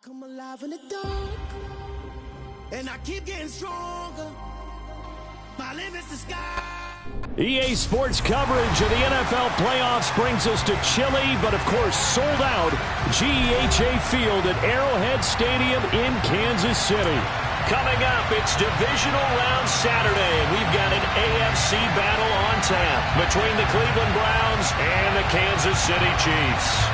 Come alive in the dark, and I keep getting stronger. My limit's the sky. EA Sports coverage of the NFL playoffs brings us to chilly, but of course sold out GEHA Field at Arrowhead Stadium in Kansas City. Coming up, it's Divisional Round Saturday, and we've got an AFC battle on tap between the Cleveland Browns and the Kansas City Chiefs.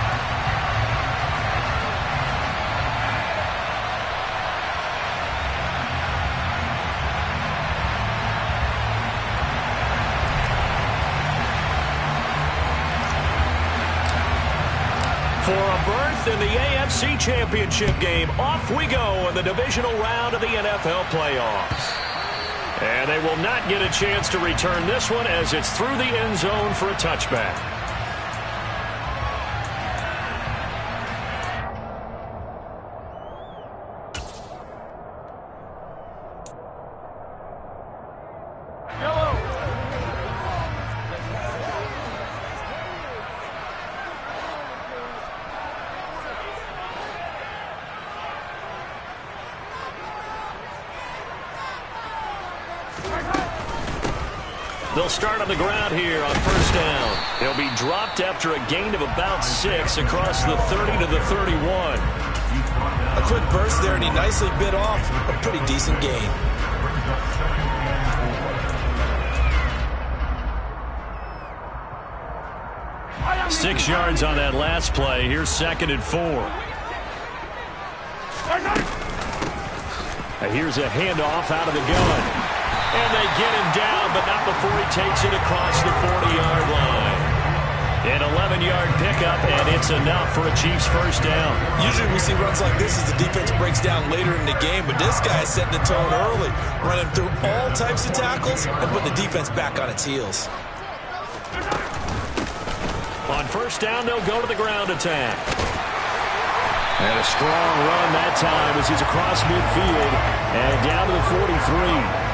For a berth in the AFC Championship game, off we go in the divisional round of the NFL playoffs. And they will not get a chance to return this one as it's through the end zone for a touchback. They'll start on the ground here on first down. They'll be dropped after a gain of about 6 across the 30 to the 31. A quick burst there, and he nicely bit off a pretty decent gain. Six yards on that last play. Here's 2nd and 4. Here's a handoff out of the gun. And they get him down, but not before he takes it across the 40-yard line. An 11-yard pickup, and it's enough for a Chiefs first down. Usually we see runs like this as the defense breaks down later in the game, but this guy is setting the tone early, running through all types of tackles and putting the defense back on its heels. On first down, they'll go to the ground attack. And a strong run that time as he's across midfield and down to the 43.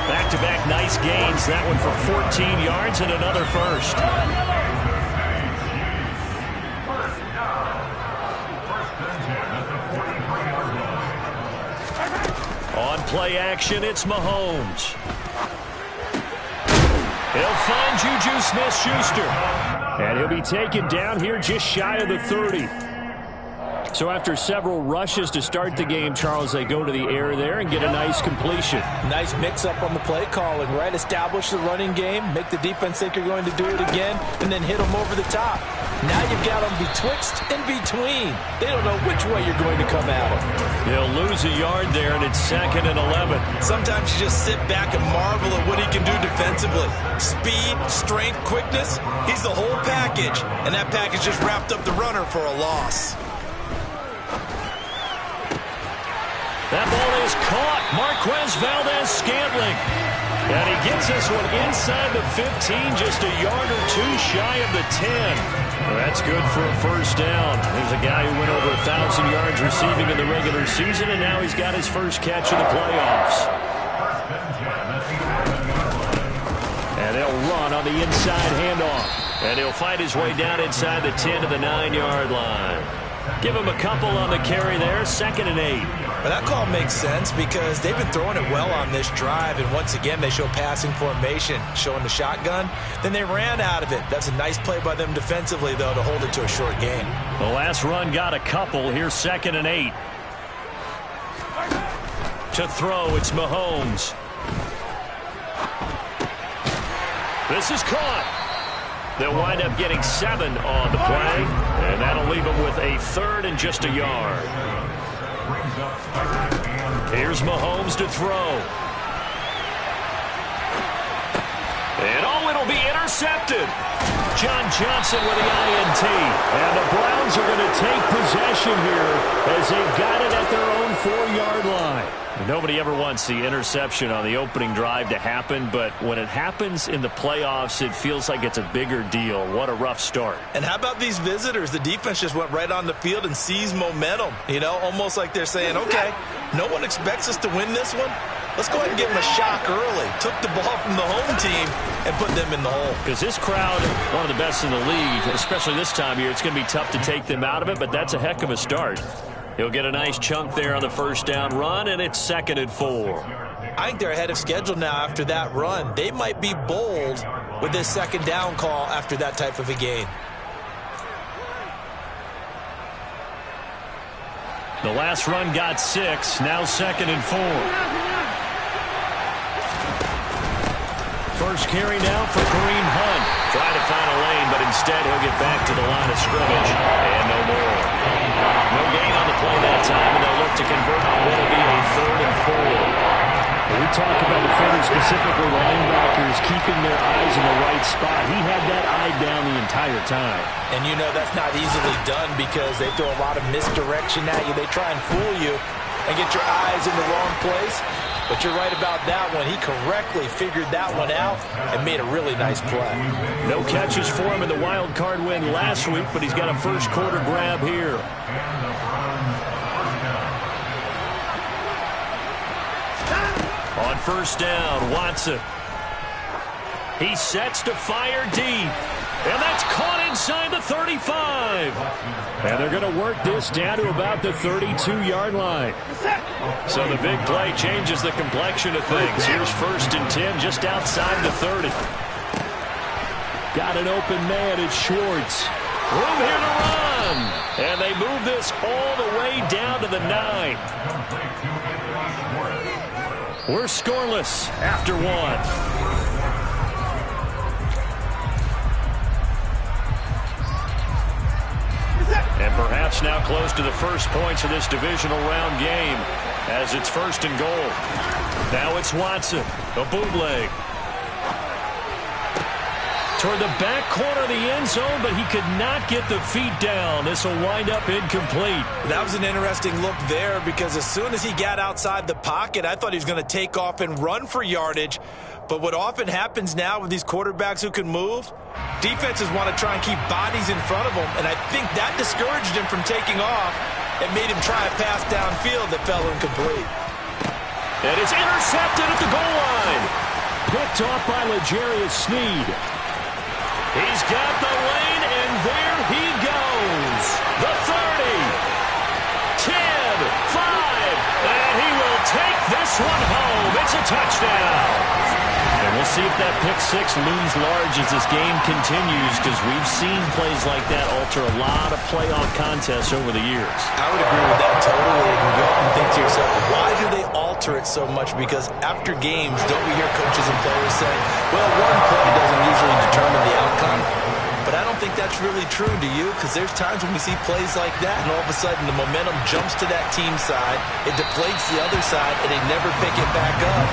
Back-to-back nice gains. That one for 14 yards and another first. On play action, it's Mahomes. He'll find Juju Smith-Schuster. And he'll be taken down here just shy of the 30. So after several rushes to start the game, Charles, they go to the air there and get a nice completion. Nice mix-up on the play calling, right? Establish the running game, make the defense think you're going to do it again, and then hit them over the top. Now you've got them betwixt and between. They don't know which way you're going to come at them. They'll lose a yard there, and it's 2nd and 11. Sometimes you just sit back and marvel at what he can do defensively. Speed, strength, quickness, he's the whole package. And that package just wrapped up the runner for a loss. That ball is caught. Marquez Valdez-Scantling. And he gets this one inside the 15, just a yard or two shy of the 10. Well, that's good for a first down. There's a guy who went over 1,000 yards receiving in the regular season, and now he's got his first catch of the playoffs. And they'll run on the inside handoff. And he'll fight his way down inside the 10 to the 9-yard line. Give him a couple on the carry there, 2nd and 8. Well, that call makes sense because they've been throwing it well on this drive, and once again they show passing formation, showing the shotgun. Then they ran out of it. That's a nice play by them defensively, though, to hold it to a short game. The last run got a couple. Here's 2nd and 8. To throw, it's Mahomes. This is caught. They'll wind up getting 7 on the play, and that'll leave them with a 3rd and just a yard. Here's Mahomes to throw. And it'll be intercepted. John Johnson with the INT. And the Browns are going to take possession here as they've got it at their own 4-yard line. Nobody ever wants the interception on the opening drive to happen, but when it happens in the playoffs, it feels like it's a bigger deal. What a rough start. And how about these visitors? The defense just went right on the field and seized momentum. You know, almost like they're saying, okay, no one expects us to win this one. Let's go ahead and give them a shock early. Took the ball from the home team and put them in the hole. Because this crowd, one of the best in the league, especially this time of year, it's going to be tough to take them out of it, but that's a heck of a start. He'll get a nice chunk there on the first down run, and it's 2nd and 4. I think they're ahead of schedule now after that run. They might be bold with this 2nd down call after that type of a gain. The last run got 6, now 2nd and 4. First carry now for Kareem Hunt. Trying to find a lane, but instead he'll get back to the line of scrimmage. And no more. No gain on the play that time, and they'll look to convert on what will be a 3rd and 4. When we talk about defenders, specifically linebackers, keeping their eyes in the right spot. He had that eye down the entire time. And you know that's not easily done because they throw a lot of misdirection at you. They try and fool you and get your eyes in the wrong place. But you're right about that one. He correctly figured that one out and made a really nice play. No catches for him in the wild card win last week, but he's got a first quarter grab here. On first down, Watson. He sets to fire deep. And that's caught inside the 35. And they're going to work this down to about the 32-yard line. So the big play changes the complexion of things. Here's 1st and 10 just outside the 30. Got an open man. It's Schwartz. Room here to run. And they move this all the way down to the 9. We're scoreless after 1. And perhaps now close to the first points of this divisional round game as it's 1st and goal. Now it's Watson, a bootleg. Toward the back corner of the end zone, but he could not get the feet down. This will wind up incomplete. That was an interesting look there because as soon as he got outside the pocket, I thought he was going to take off and run for yardage. But what often happens now with these quarterbacks who can move, defenses want to try and keep bodies in front of them, and I think that discouraged him from taking off and made him try a pass downfield that fell incomplete. And it's intercepted at the goal line. Picked off by L'Jarius Sneed. He's got the lane, and there he goes. The 30, 10, 5, and he will take this one home. It's a touchdown. And we'll see if that pick 6 looms large as this game continues because we've seen plays like that alter a lot of playoff contests over the years. I would agree with that totally. And go and think to yourself, why do they alter it so much? Because after games, don't we hear coaches and players saying, well, one play doesn't usually determine the outcome. But I don't think that's really true, do you? Because there's times when we see plays like that, and all of a sudden the momentum jumps to that team side, it deflates the other side, and they never pick it back up.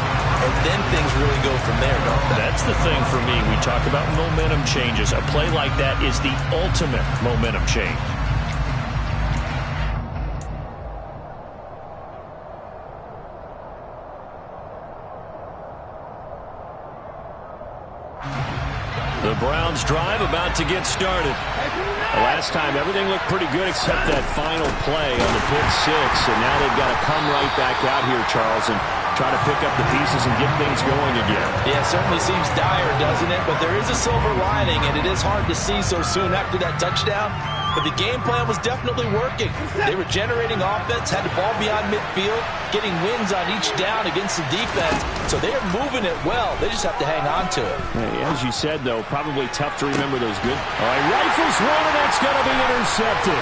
And then things really go from there, don't they? That's the thing for me. We talk about momentum changes. A play like that is the ultimate momentum change. The Browns drive about to get started. Last time, everything looked pretty good except that final play on the pick 6. And now they've got to come right back out here, Charles, and try to pick up the pieces and get things going again. Yeah, it certainly seems dire, doesn't it? But there is a silver lining, and it is hard to see so soon after that touchdown. But the game plan was definitely working. They were generating offense, had the ball beyond midfield, getting wins on each down against the defense. So they are moving it well. They just have to hang on to it. Hey, as you said, though, probably tough to remember those good. All right, rifles one, and that's going to be intercepted.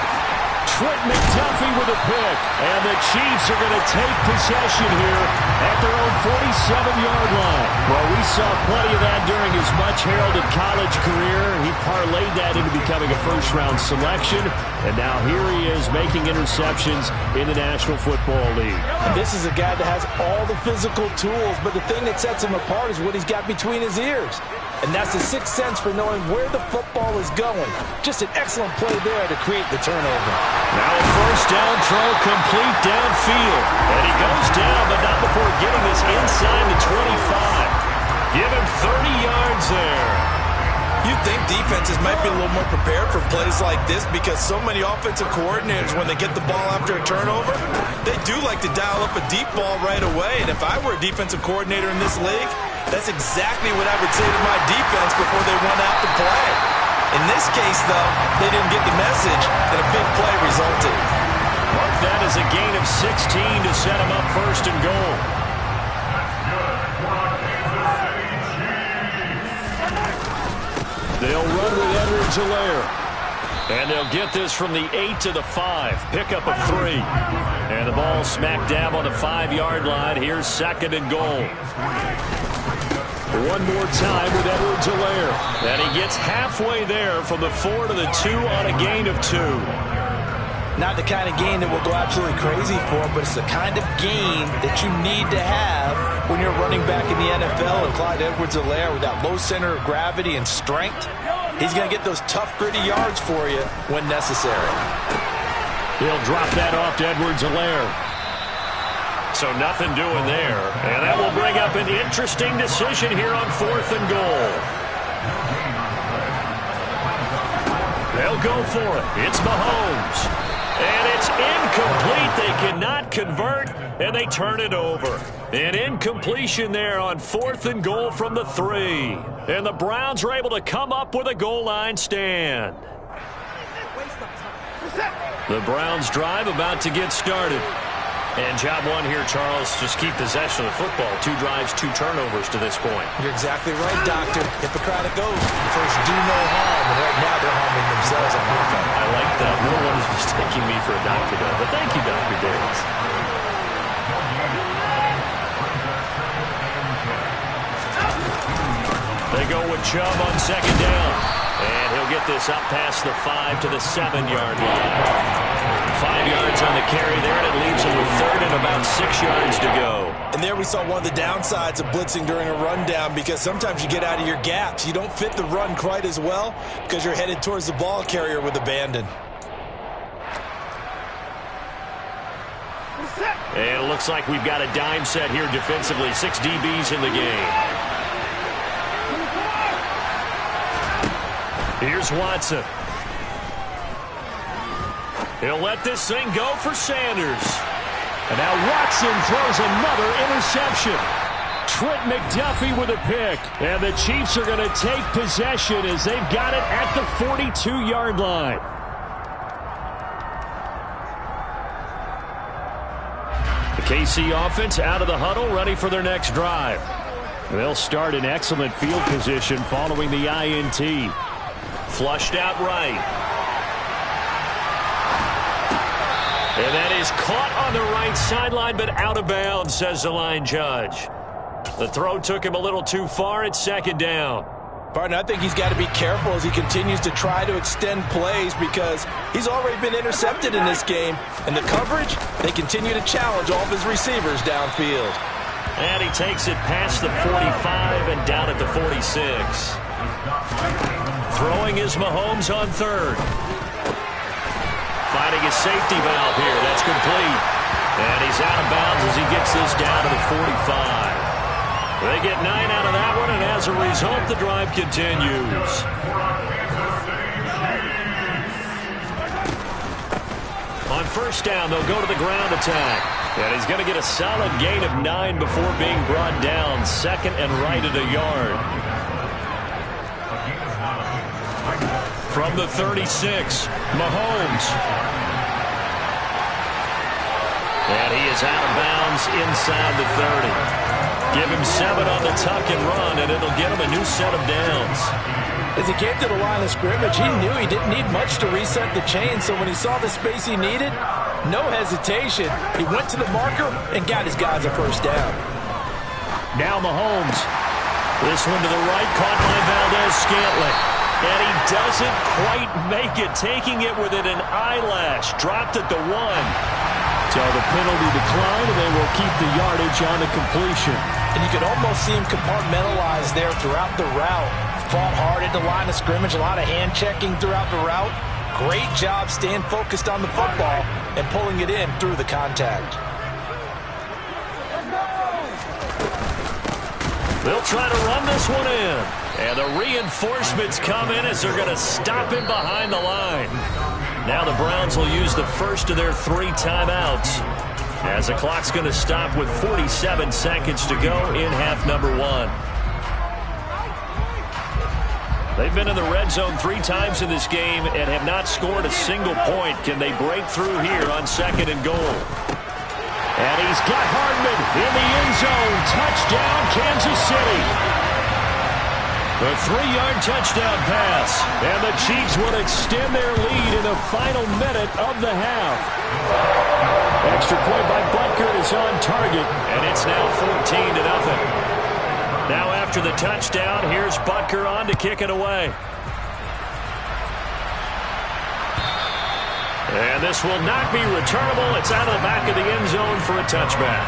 Trent McDuffie with a pick. And the Chiefs are going to take possession here at their own 47-yard line. Well, we saw plenty of that during his much-heralded college career. He parlayed that into becoming a first-round selection. And now here he is making interceptions in the National Football League. And this is a guy that has all the physical tools, but the thing that sets him apart is what he's got between his ears. And that's the sixth sense for knowing where the football is going. Just an excellent play there to create the turnover. Now a first down throw complete downfield. And he goes down, but not before getting this inside the 25. Give him 30 yards there. You'd think defenses might be a little more prepared for plays like this because so many offensive coordinators, when they get the ball after a turnover, they do like to dial up a deep ball right away. And if I were a defensive coordinator in this league, that's exactly what I would say to my defense before they run out to play. In this case, though, they didn't get the message, and a big play resulted. Mark that as a gain of 16 to set them up first and goal. They'll run with Edwards-Helaire. And they'll get this from the 8 to the 5. Pickup of 3. And the ball smack dab on the 5-yard line. Here's second and goal. One more time with Edwards-Helaire. And he gets halfway there from the 4 to the 2 on a gain of 2. Not the kind of gain that will go absolutely crazy for him, but it's the kind of gain that you need to have when you're running back in the NFL. And Clyde Edwards-Helaire, with that low center of gravity and strength, he's going to get those tough, gritty yards for you when necessary. He'll drop that off to Edwards-Helaire. So nothing doing there. And that will bring up an interesting decision here on 4th and goal. They'll go for it. It's Mahomes. And it's incomplete. They cannot convert, and they turn it over. An incompletion there on 4th and goal from the 3. And the Browns are able to come up with a goal line stand. The Browns drive about to get started. And job one here, Charles, just keep possession of the football. 2 drives, 2 turnovers to this point. You're exactly right, Doctor. Hippocratic oath. First, do no harm. And right now, they're harming themselves on offense. I like that. No one is mistaking me for a doctor, though. But thank you, Dr. Davis. They go with Chubb on second down. And he'll get this up past the 5 to the 7-yard line. 5 yards on the carry there, and it leaves him with 3rd and about 6 yards to go. And there we saw one of the downsides of blitzing during a rundown, because sometimes you get out of your gaps. You don't fit the run quite as well because you're headed towards the ball carrier with abandon. And it looks like we've got a dime set here defensively. 6 DBs in the game. Here's Watson. He'll let this thing go for Sanders. And now Watson throws another interception. Trent McDuffie with a pick. And the Chiefs are going to take possession as they've got it at the 42-yard line. The KC offense out of the huddle, ready for their next drive. They'll start in excellent field position following the INT. Flushed out right. And that is caught on the right sideline, but out of bounds, says the line judge. The throw took him a little too far. It's second down. Partner, I think he's got to be careful as he continues to try to extend plays, because he's already been intercepted in this game. And the coverage, they continue to challenge all of his receivers downfield. And he takes it past the 45 and down at the 46. Throwing is Mahomes on 3rd. Finding his safety valve here. That's complete. And he's out of bounds as he gets this down to the 45. They get 9 out of that one, and as a result, the drive continues. On first down, they'll go to the ground attack. And he's going to get a solid gain of 9 before being brought down. 2nd and right at a yard. From the 36, Mahomes. And he is out of bounds inside the 30. Give him 7 on the tuck and run, and it'll get him a new set of downs. As he came to the line of scrimmage, he knew he didn't need much to reset the chain, so when he saw the space he needed, no hesitation. He went to the marker and got his guys a first down. Now Mahomes. This one to the right, caught by Valdez-Scantling. And he doesn't quite make it, taking it within an eyelash. Dropped at the 1. So the penalty declined, and they will keep the yardage on the completion. And you could almost see him compartmentalize there throughout the route. Fought hard at the line of scrimmage, a lot of hand checking throughout the route. Great job staying focused on the football and pulling it in through the contact. They'll try to run this one in. And the reinforcements come in as they're going to stop him behind the line. Now the Browns will use the first of their 3 timeouts, as the clock's going to stop with 47 seconds to go in half number 1. They've been in the red zone 3 times in this game and have not scored a single point. Can they break through here on 2nd and goal? And he's got Hardman in the end zone. Touchdown, Kansas City. The 3-yard touchdown pass. And the Chiefs will extend their lead in the final minute of the half. Extra point by Butker is on target. And it's now 14-0. Now after the touchdown, here's Butker on to kick it away. And this will not be returnable. It's out of the back of the end zone for a touchback.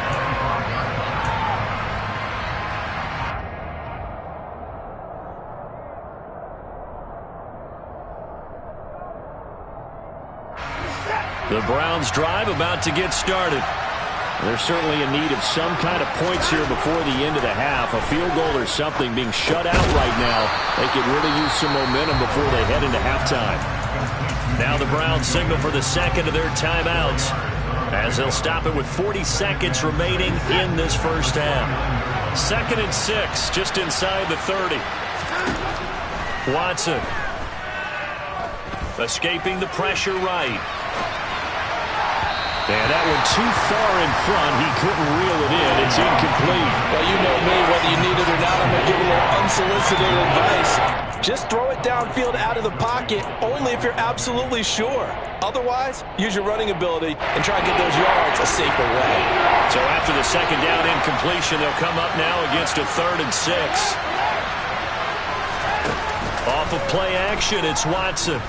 The Browns drive about to get started. They're certainly in need of some kind of points here before the end of the half. A field goal or something being shut out right now. They could really use some momentum before they head into halftime. Now the Browns signal for the second of their timeouts, as they'll stop it with 40 seconds remaining in this first half. 2nd and 6, just inside the 30. Watson escaping the pressure right. And that one too far in front. He couldn't reel it in. It's incomplete. Well, you know me. Whether you need it or not, I'm going to give a little unsolicited advice. Just throw it downfield out of the pocket, only if you're absolutely sure. Otherwise, use your running ability and try to get those yards a safer way. So after the second down incompletion, they'll come up now against a 3rd and 6. Off of play action, it's Watson.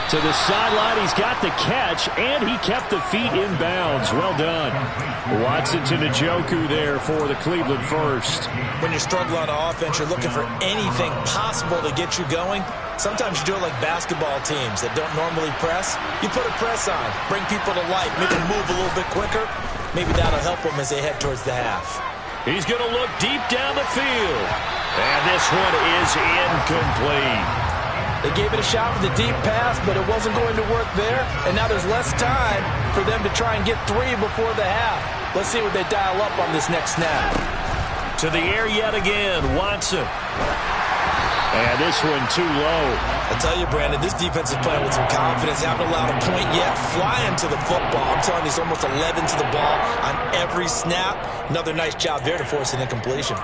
To the sideline, he's got the catch, and he kept the feet in bounds. Well done. Watson to Njoku there for the Cleveland first. When you're struggling on offense, you're looking for anything possible to get you going. Sometimes you do it like basketball teams that don't normally press. You put a press on, bring people to life, make them move a little bit quicker. Maybe that'll help them as they head towards the half. He's going to look deep down the field. And this one is incomplete. They gave it a shot with a deep pass, but it wasn't going to work there. And now there's less time for them to try and get 3 before the half. Let's see what they dial up on this next snap. To the air yet again, Watson. And this one too low. I tell you, Brandon, this defense is playing with some confidence. Haven't allowed a point yet. Flying to the football. I'm telling you, it's almost 11 to the ball on every snap. Another nice job there to force an incompletion.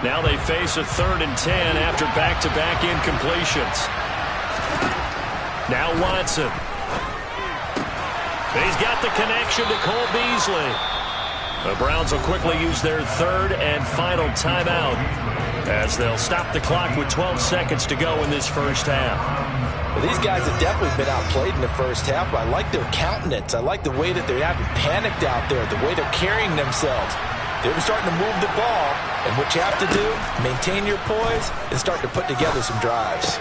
Now they face a 3rd and 10 after back-to-back incompletions. Now Watson. He's got the connection to Cole Beasley. The Browns will quickly use their 3rd and final timeout, as they'll stop the clock with 12 seconds to go in this first half. Well, these guys have definitely been outplayed in the first half, but I like their countenance. I like the way that they haven't panicked out there, the way they're carrying themselves. They're starting to move the ball, and what you have to do, maintain your poise and start to put together some drives.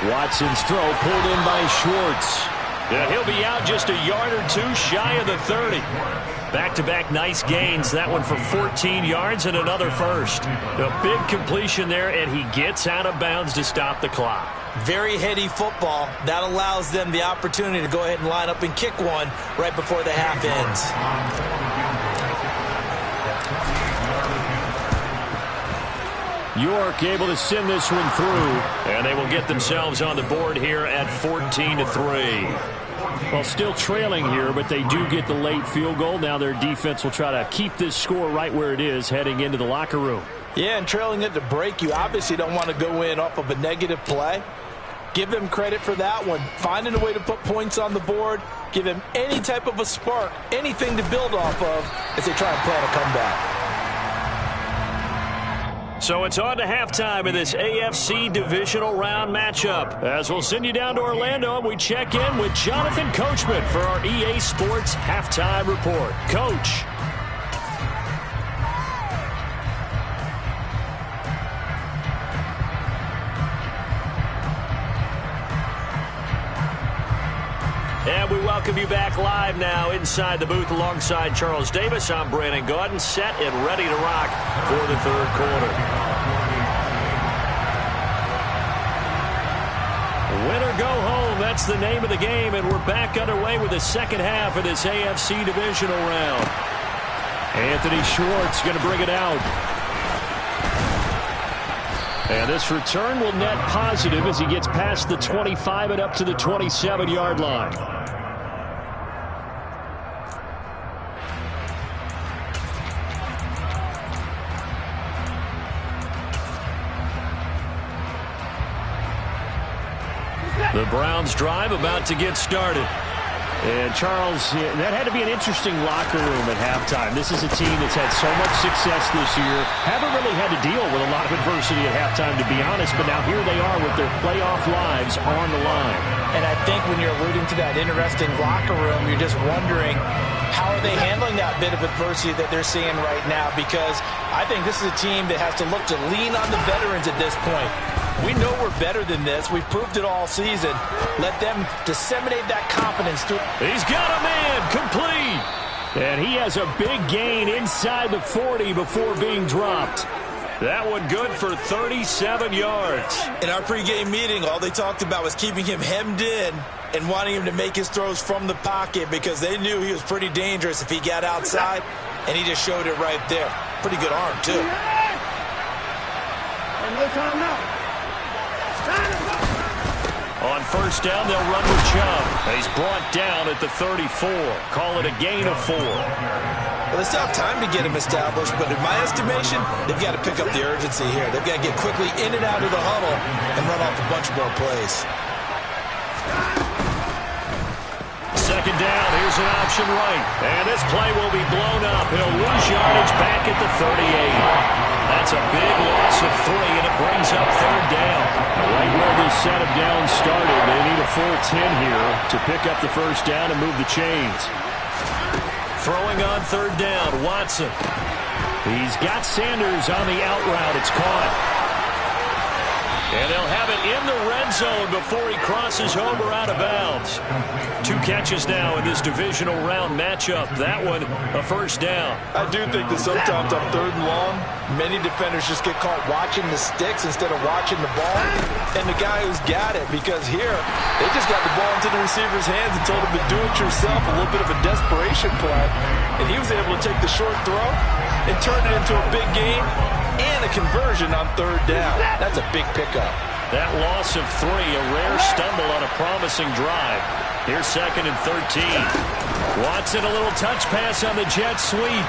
Watson's throw pulled in by Schwartz. Yeah, he'll be out just a yard or two shy of the 30. Back-to-back nice gains. That one for 14 yards and another first. A big completion there, and he gets out of bounds to stop the clock. Very heady football. That allows them the opportunity to go ahead and line up and kick one right before the half ends. York able to send this one through, and they will get themselves on the board here at 14-3. Well, still trailing here, but they do get the late field goal. Now their defense will try to keep this score right where it is heading into the locker room. Yeah, and trailing it to break, you obviously don't want to go in off of a negative play. Give them credit for that one. Finding a way to put points on the board, give them any type of a spark, anything to build off of as they try and plan a comeback. So it's on to halftime of this AFC divisional round matchup. As we'll send you down to Orlando, and we check in with Jonathan Coachman for our EA Sports Halftime Report. Coach. And we welcome you back live now inside the booth alongside Charles Davis. I'm Brandon Gaudin, set and ready to rock for the third quarter. Win or go home, that's the name of the game, and we're back underway with the second half of this AFC divisional round. Anthony Schwartz going to bring it out. And this return will net positive as he gets past the 25 and up to the 27-yard line. The Browns drive about to get started. And Charles, that had to be an interesting locker room at halftime. This is a team that's had so much success this year. Haven't really had to deal with a lot of adversity at halftime, to be honest. But now here they are with their playoff lives on the line. And I think when you're alluding to that interesting locker room, you're just wondering, how are they handling that bit of adversity that they're seeing right now? Because I think this is a team that has to look to lean on the veterans at this point. We know we're better than this. We've proved it all season. Let them disseminate that confidence through. He's got a man complete. And he has a big gain inside the 40 before being dropped. That one good for 37 yards. In our pregame meeting, all they talked about was keeping him hemmed in and wanting him to make his throws from the pocket because they knew he was pretty dangerous if he got outside, and he just showed it right there. Pretty good arm, too. On first down, they'll run with Chubb. He's brought down at the 34. Call it a gain of 4. Well, they still have time to get him established, but in my estimation, they've got to pick up the urgency here. They've got to get quickly in and out of the huddle and run off a bunch more plays. Second down, here's an option right. And this play will be blown up. He'll lose yardage back at the 38. That's a big loss of 3, and it brings up third down. Right where this set of downs started, they need a full 10 here to pick up the first down and move the chains. Throwing on third down, Watson. He's got Sanders on the out route. It's caught. And they'll have it in the red zone before he crosses over out of bounds. 2 catches now in this divisional round matchup. That one, a first down. I do think that sometimes on third and long, many defenders just get caught watching the sticks instead of watching the ball. And the guy who's got it, because here, they just got the ball into the receiver's hands and told him to do it yourself, a little bit of a desperation play. And he was able to take the short throw and turn it into a big gain and a conversion on third down. That's a big pickup. That loss of 3, a rare stumble on a promising drive. Here's second and 13. Watson, a little touch pass on the jet sweep.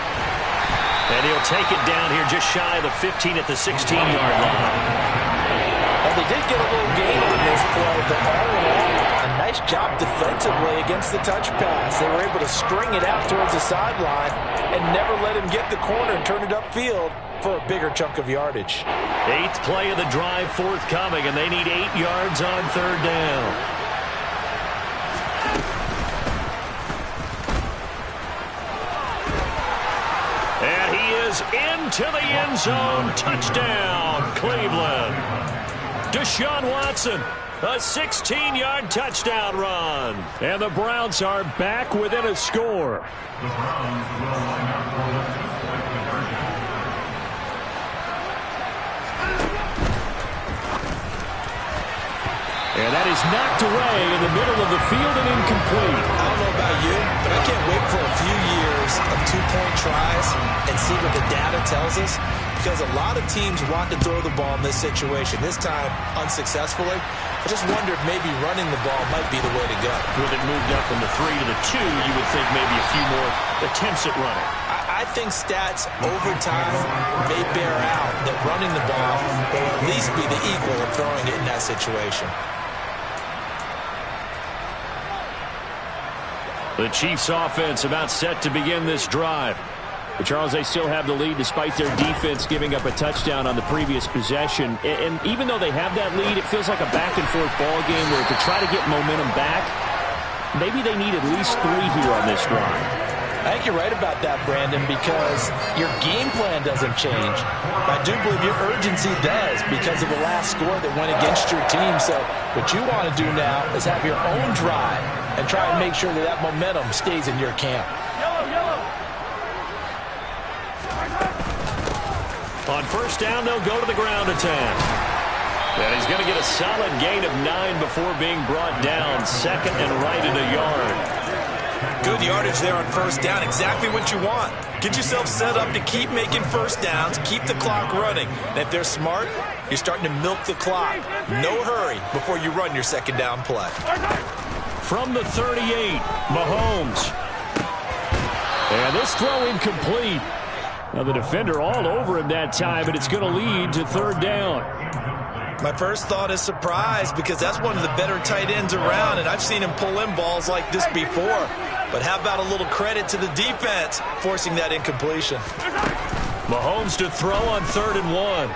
And he'll take it down here just shy of the 15 at the 16-yard line. Well, they did get a little gain on this play, but all in all, a nice job defensively against the touch pass. They were able to string it out towards the sideline and never let him get the corner and turn it upfield for a bigger chunk of yardage. 8th play of the drive forthcoming, and they need 8 yards on third down. And he is into the end zone. Touchdown, Cleveland. Deshaun Watson, a 16-yard touchdown run. And the Browns are back within a score. And that is knocked away in the middle of the field and incomplete. I don't know about you, but I can't wait for a few years of 2-point tries and see what the data tells us, because a lot of teams want to throw the ball in this situation, this time unsuccessfully. I just wonder if maybe running the ball might be the way to go. With it moved up from the 3 to the 2, you would think maybe a few more attempts at running. I think stats over time may bear out that running the ball will at least be the equal of throwing it in that situation. The Chiefs offense about set to begin this drive. But Charles, they still have the lead despite their defense giving up a touchdown on the previous possession. And even though they have that lead, it feels like a back-and-forth ball game where to try to get momentum back, maybe they need at least 3 here on this drive. I think you're right about that, Brandon, because your game plan doesn't change. I do believe your urgency does because of the last score that went against your team. So what you want to do now is have your own drive and try and make sure that that momentum stays in your camp. On first down, they'll go to the ground attack. And he's going to get a solid gain of 9 before being brought down. Second and right at a yard. Good yardage there on first down. Exactly what you want. Get yourself set up to keep making first downs, keep the clock running. And if they're smart, you're starting to milk the clock. No hurry before you run your second down play. From the 38, Mahomes. And this throw incomplete. Now the defender all over him that time, but it's going to lead to third down. My first thought is surprise because that's one of the better tight ends around, and I've seen him pull in balls like this before. But how about a little credit to the defense forcing that incompletion? Mahomes to throw on 3rd and 1.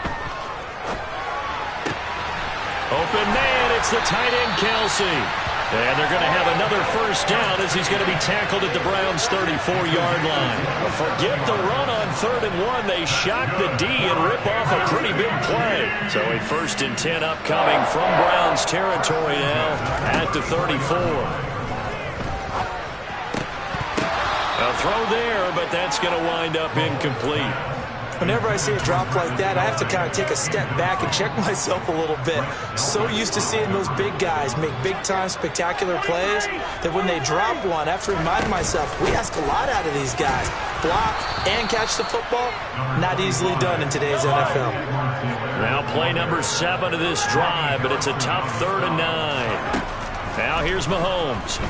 Open man, it's the tight end Kelsey. And they're going to have another first down as he's going to be tackled at the Browns' 34-yard line. Forget the run on 3rd and 1. They shock the D and rip off a pretty big play. So a 1st and 10 upcoming from Browns territory now at the 34. A throw there, but that's going to wind up incomplete. Whenever I see a drop like that, I have to kind of take a step back and check myself a little bit. So used to seeing those big guys make big-time spectacular plays that when they drop one, I have to remind myself, we ask a lot out of these guys. Block and catch the football, not easily done in today's NFL. Now play number 7 of this drive, but it's a tough 3rd and 9. Now here's Mahomes.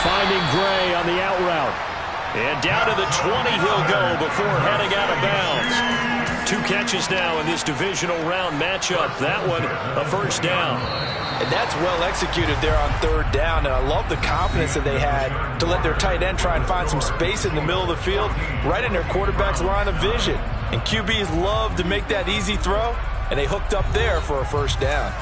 Finding Gray on the out route. And down to the 20 he'll go before heading out of bounds. 2 catches now in this divisional round matchup. That one a first down. And that's well executed there on 3rd down. And I love the confidence that they had to let their tight end try and find some space in the middle of the field, right in their quarterback's line of vision. And QBs love to make that easy throw, and they hooked up there for a first down.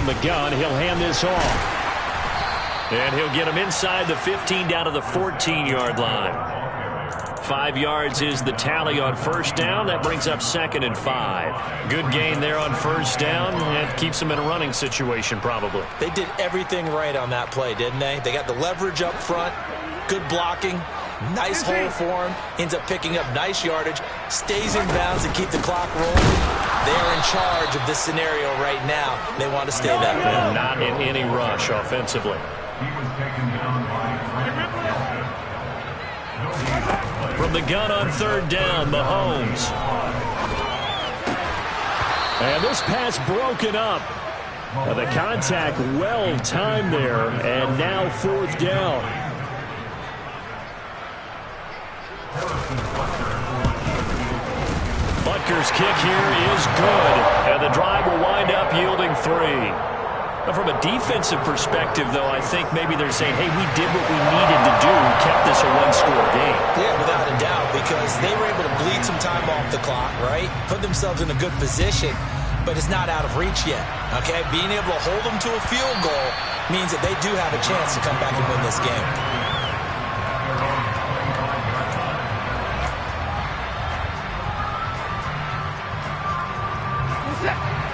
The gun, he'll hand this off. And he'll get him inside the 15 down to the 14-yard line. 5 yards is the tally on first down. That brings up 2nd and 5. Good gain there on first down. That keeps them in a running situation probably. They did everything right on that play, didn't they? They got the leverage up front, good blocking, nice hole for him, ends up picking up nice yardage, stays in bounds and keep the clock rolling. They're in charge of this scenario right now. They want to stay that way. Not in any rush offensively. From the gun on 3rd down, Mahomes. And this pass broken up. Now the contact well timed there, and now 4th down. Butker's kick here is good, and the drive will wind up yielding 3. Now from a defensive perspective, though, I think maybe they're saying, hey, we did what we needed to do, kept this a 1-score game. Yeah, without a doubt, because they were able to bleed some time off the clock, right? Put themselves in a good position, but it's not out of reach yet, okay? Being able to hold them to a field goal means that they do have a chance to come back and win this game.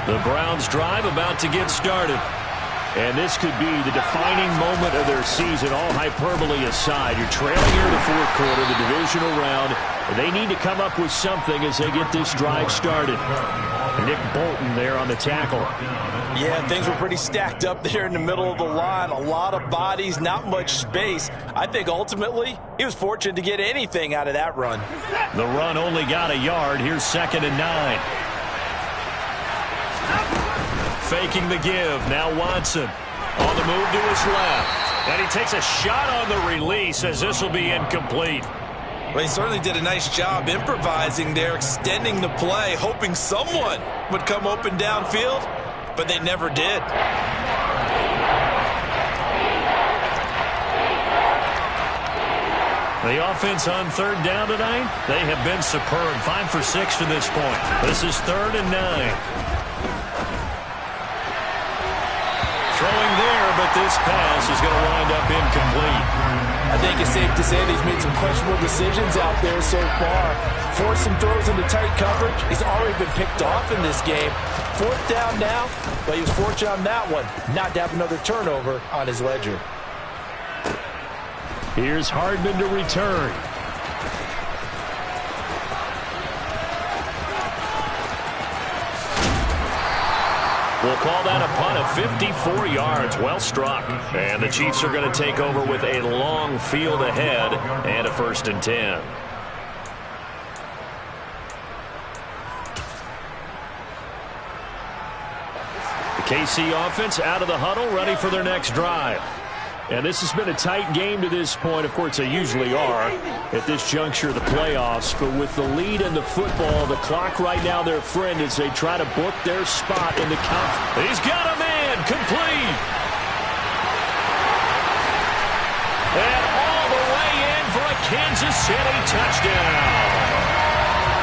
The Browns drive about to get started. And this could be the defining moment of their season, all hyperbole aside. You're trailing here in the 4th quarter, the divisional round. They need to come up with something as they get this drive started. Nick Bolton there on the tackle. Yeah, things were pretty stacked up there in the middle of the line. A lot of bodies, not much space. I think ultimately he was fortunate to get anything out of that run. The run only got a yard. Here's 2nd and 9. Faking the give. Now Watson on the move to his left. And he takes a shot on the release as this will be incomplete. Well, he certainly did a nice job improvising there, extending the play, hoping someone would come open downfield, but they never did. The offense on 3rd down tonight, they have been superb. 5 for 6 to this point. This is 3rd and 9. Throwing there, but this pass is going to wind up incomplete. I think it's safe to say that he's made some questionable decisions out there so far. Forced some throws into tight coverage. He's already been picked off in this game. 4th down now, but he was fortunate on that one not to have another turnover on his ledger. Here's Hardman to return. We'll call that a punt of 54 yards. Well struck. And the Chiefs are going to take over with a long field ahead and a 1st and 10. The KC offense out of the huddle, ready for their next drive. And this has been a tight game to this point. Of course, they usually are at this juncture of the playoffs. But with the lead in the football, the clock right now their friend as they try to book their spot in the count. He's got a man complete. And all the way in for a Kansas City touchdown.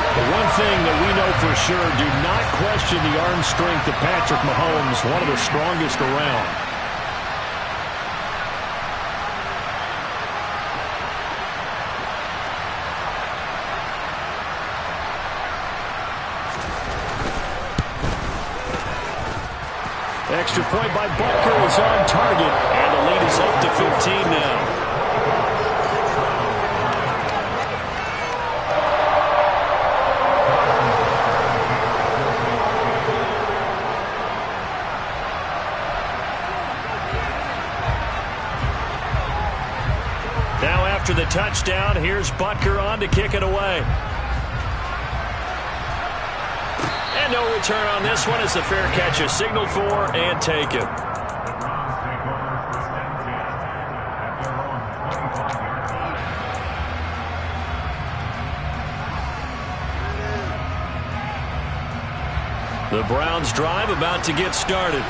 The one thing that we know for sure, do not question the arm strength of Patrick Mahomes, one of the strongest around. Extra point by Butker is on target, and the lead is up to 15 now. Now after the touchdown, here's Butker on to kick it away. And no return on this one as the fair catch is signaled for and taken. The Browns drive about to get started.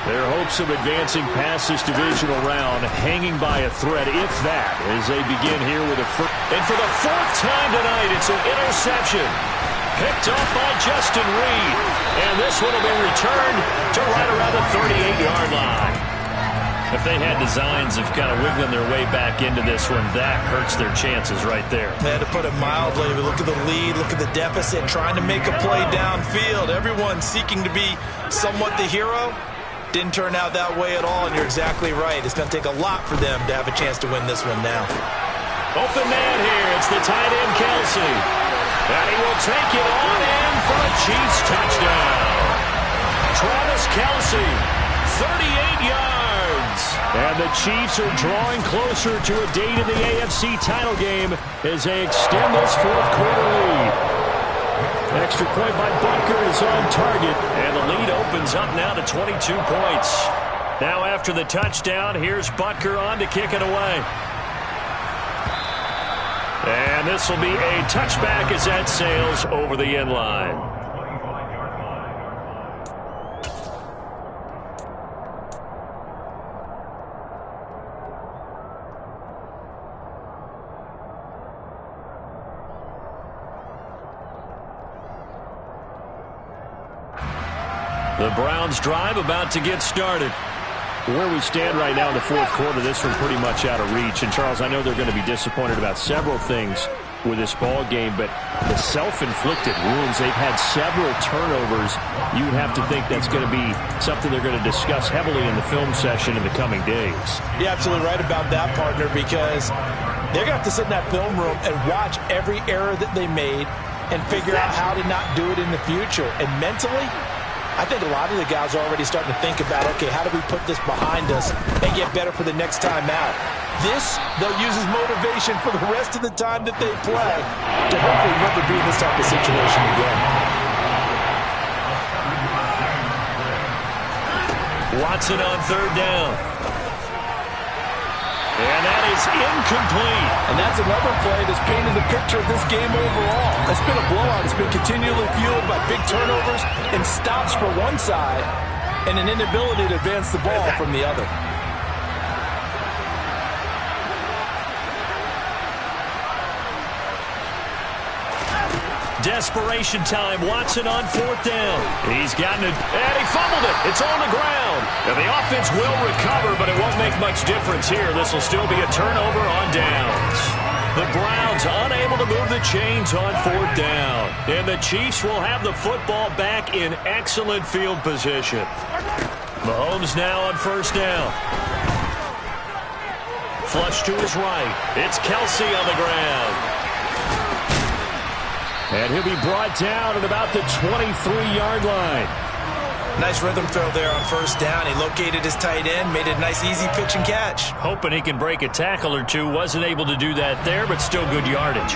Their hopes of advancing past this divisional round hanging by a thread, if that, as they begin here with a first. And for the 4th time tonight, it's an interception. Picked off by Justin Reed. And this one will be returned to right around the 38-yard line. If they had designs of kind of wiggling their way back into this one, that hurts their chances right there. They had to put it mildly. But look at the lead, look at the deficit, trying to make a play downfield. Everyone seeking to be somewhat the hero. Didn't turn out that way at all, and you're exactly right. It's going to take a lot for them to have a chance to win this one now. Open man here. It's the tight end, Kelsey. And he will take it on in for a Chiefs touchdown. Travis Kelsey, 38 yards. And the Chiefs are drawing closer to a date in the AFC title game as they extend this 4th quarter lead. Extra point by Butker is on target, and the lead opens up now to 22 points. Now after the touchdown, here's Butker on to kick it away. And this will be a touchback as that sails over the end line. The Browns drive about to get started. Where we stand right now in the 4th quarter, this one pretty much out of reach. And, Charles, I know they're going to be disappointed about several things with this ball game, but the self-inflicted wounds, they've had several turnovers. You would have to think that's going to be something they're going to discuss heavily in the film session in the coming days. You're absolutely right about that, partner, because they're going to have to sit in that film room and watch every error that they made and figure out how to not do it in the future. And mentally, I think a lot of the guys are already starting to think about, okay, how do we put this behind us and get better for the next time out? This, they'll use as motivation for the rest of the time that they play to hopefully never be in this type of situation again. Watson on 3rd down. And that is is incomplete. And that's another play that's painted the picture of this game overall. It's been a blowout. It's been continually fueled by big turnovers and stops for one side and an inability to advance the ball from the other. Desperation time. Watson on 4th down. He's gotten it, and he fumbled it. It's on the ground. And the offense will recover, but it won't make much difference here. This will still be a turnover on downs. The Browns unable to move the chains on 4th down. And the Chiefs will have the football back in excellent field position. Mahomes now on 1st down. Flush to his right. It's Kelsey on the ground. And he'll be brought down at about the 23-yard line. Nice rhythm throw there on 1st down. He located his tight end, made it a nice easy pitch and catch. Hoping he can break a tackle or two. Wasn't able to do that there, but still good yardage.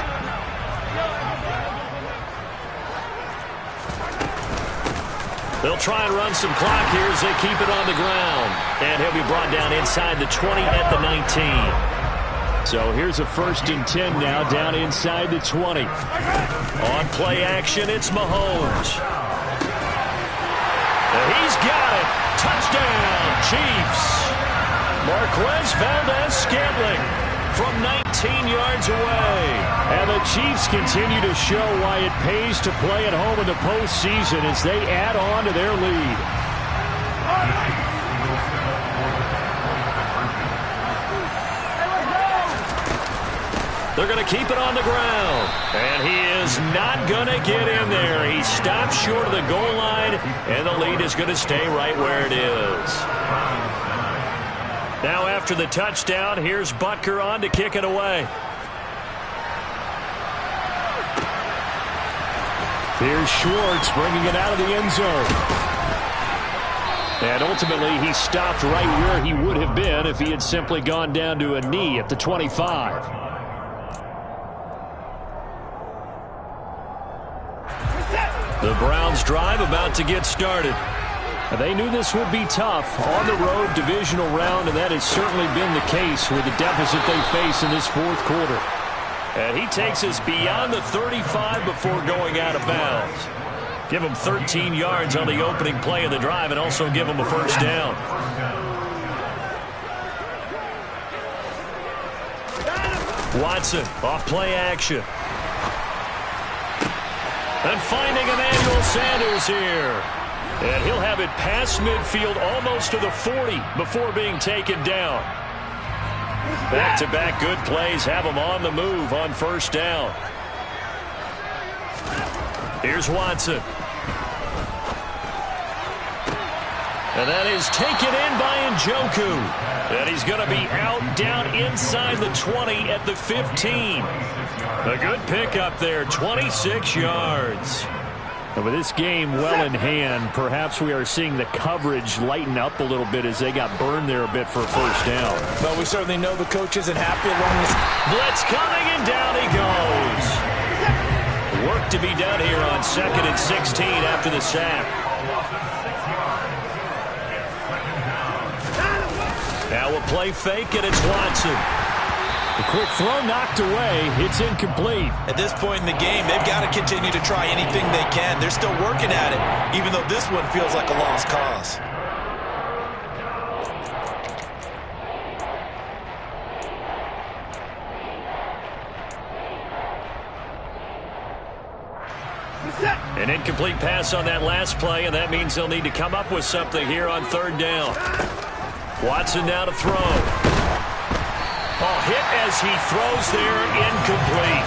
They'll try and run some clock here as they keep it on the ground. And he'll be brought down inside the 20 at the 19. So here's a 1st and 10 now, down inside the 20. On play action, it's Mahomes. And he's got it. Touchdown, Chiefs. Marquez Valdez-Scantling from 19 yards away. And the Chiefs continue to show why it pays to play at home in the postseason as they add on to their lead. They're going to keep it on the ground. And he is not going to get in there. He stops short of the goal line, and the lead is going to stay right where it is. Now after the touchdown, here's Butker on to kick it away. Here's Schwartz bringing it out of the end zone. And ultimately, he stopped right where he would have been if he had simply gone down to a knee at the 25. The Browns drive about to get started. They knew this would be tough on the road divisional round, and that has certainly been the case with the deficit they face in this 4th quarter. And he takes us beyond the 35 before going out of bounds. Give him 13 yards on the opening play of the drive and also give him a 1st down. Watson off play action. And finding Emmanuel Sanders here. And he'll have it past midfield almost to the 40 before being taken down. Back-to-back good plays have him on the move on 1st down. Here's Watson. And that is taken in by Njoku. And he's going to be out down inside the 20 at the 15. A good pickup there, 26 yards. And with this game well in hand, perhaps we are seeing the coverage lighten up a little bit as they got burned there a bit for a 1st down. Well, we certainly know the coach isn't happy along this. Blitz coming, and down he goes. Work to be done here on 2nd and 16 after the sack. Now a play fake, and it's Watson. The quick throw knocked away. It's incomplete. At this point in the game, they've got to continue to try anything they can. They're still working at it, even though this one feels like a lost cause. An incomplete pass on that last play, and that means they'll need to come up with something here on 3rd down. Watson now to throw. Oh, hit as he throws there, incomplete.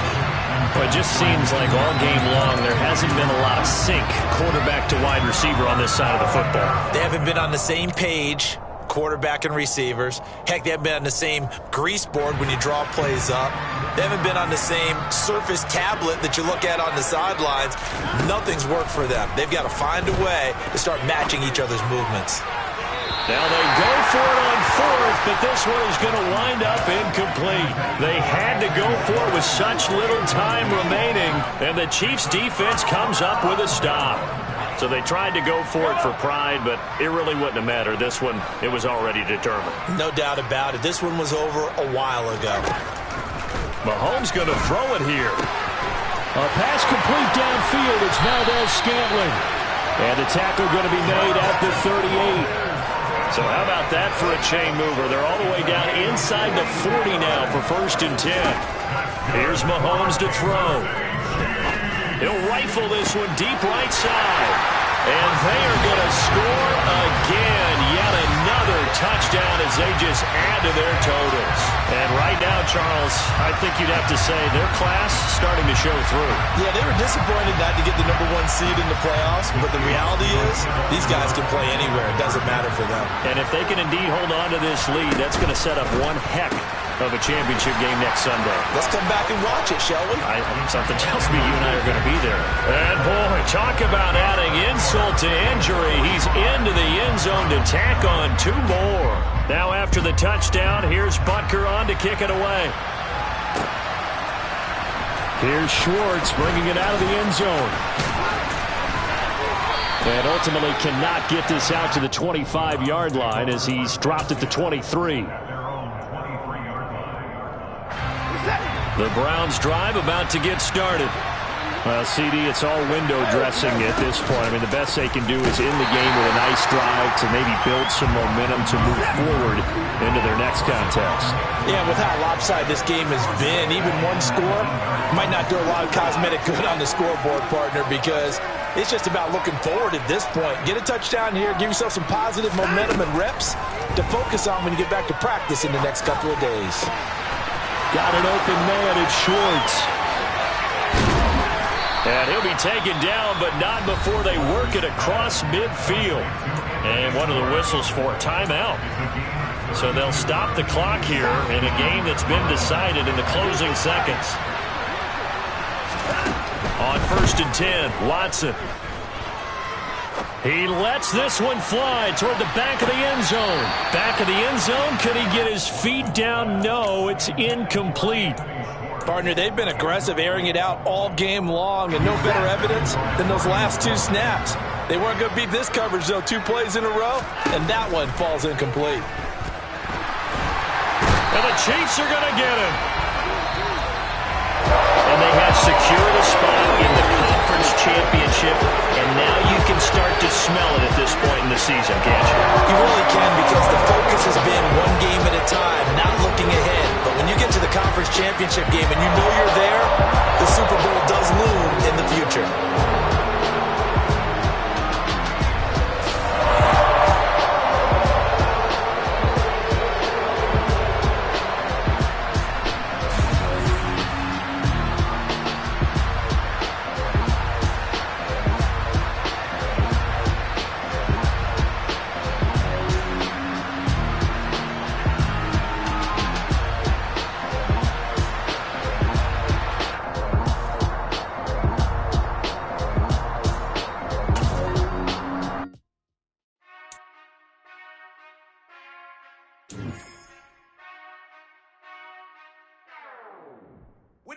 Well, it just seems like all game long there hasn't been a lot of sync quarterback to wide receiver on this side of the football. They haven't been on the same page, quarterback and receivers. Heck, they haven't been on the same grease board when you draw plays up. They haven't been on the same Surface tablet that you look at on the sidelines. Nothing's worked for them. They've got to find a way to start matching each other's movements. Now they go for it on 4th, but this one is going to wind up incomplete. They had to go for it with such little time remaining, and the Chiefs defense comes up with a stop. So they tried to go for it for pride, but it really wouldn't have mattered. This one, it was already determined. No doubt about it. This one was over a while ago. Mahomes going to throw it here. A pass complete downfield. It's Valdez-Scantling. And the tackle going to be made at the 38. So how about that for a chain mover? They're all the way down inside the 40 now for 1st and 10. Here's Mahomes to throw. He'll rifle this one deep right side. And they are going to score again. Yet another touchdown as they just add to their totals. And right now, Charles, I think you'd have to say their class starting to show through. Yeah, they were disappointed not to get the #1 seed in the playoffs. But the reality is these guys can play anywhere. It doesn't matter for them. And if they can indeed hold on to this lead, that's going to set up one heck of a championship game next Sunday. Let's come back and watch it, shall we? Something tells me you and I are going to be there. And boy, talk about adding insult to injury. He's into the end zone to tack on 2 more. Now after the touchdown, here's Butker on to kick it away. Here's Schwartz bringing it out of the end zone. And ultimately cannot get this out to the 25-yard line as he's dropped at the 23. The Browns drive about to get started. Well, CD, it's all window dressing at this point. I mean, the best they can do is end the game with a nice drive to maybe build some momentum to move forward into their next contest. Yeah, with how lopsided this game has been, even one score might not do a lot of cosmetic good on the scoreboard, partner, because it's just about looking forward at this point. Get a touchdown here, give yourself some positive momentum and reps to focus on when you get back to practice in the next couple of days. Got an open man, it's Schwartz. And he'll be taken down, but not before they work it across midfield. And one of the whistles for a timeout. So they'll stop the clock here in a game that's been decided in the closing seconds. On 1st and 10, Watson. He lets this one fly toward the back of the end zone. Back of the end zone, could he get his feet down? No, it's incomplete. Partner, they've been aggressive, airing it out all game long, and no better evidence than those last 2 snaps. They weren't going to beat this coverage, though, 2 plays in a row, and that one falls incomplete. And the Chiefs are going to get him. And they have secured a spot in the conference championship, and now you can start to smell it at this point in the season, can't you? You really can, because the focus has been one game at a time, not looking ahead. But when you get to the conference championship game and you know you're there, the Super Bowl does loom in the future.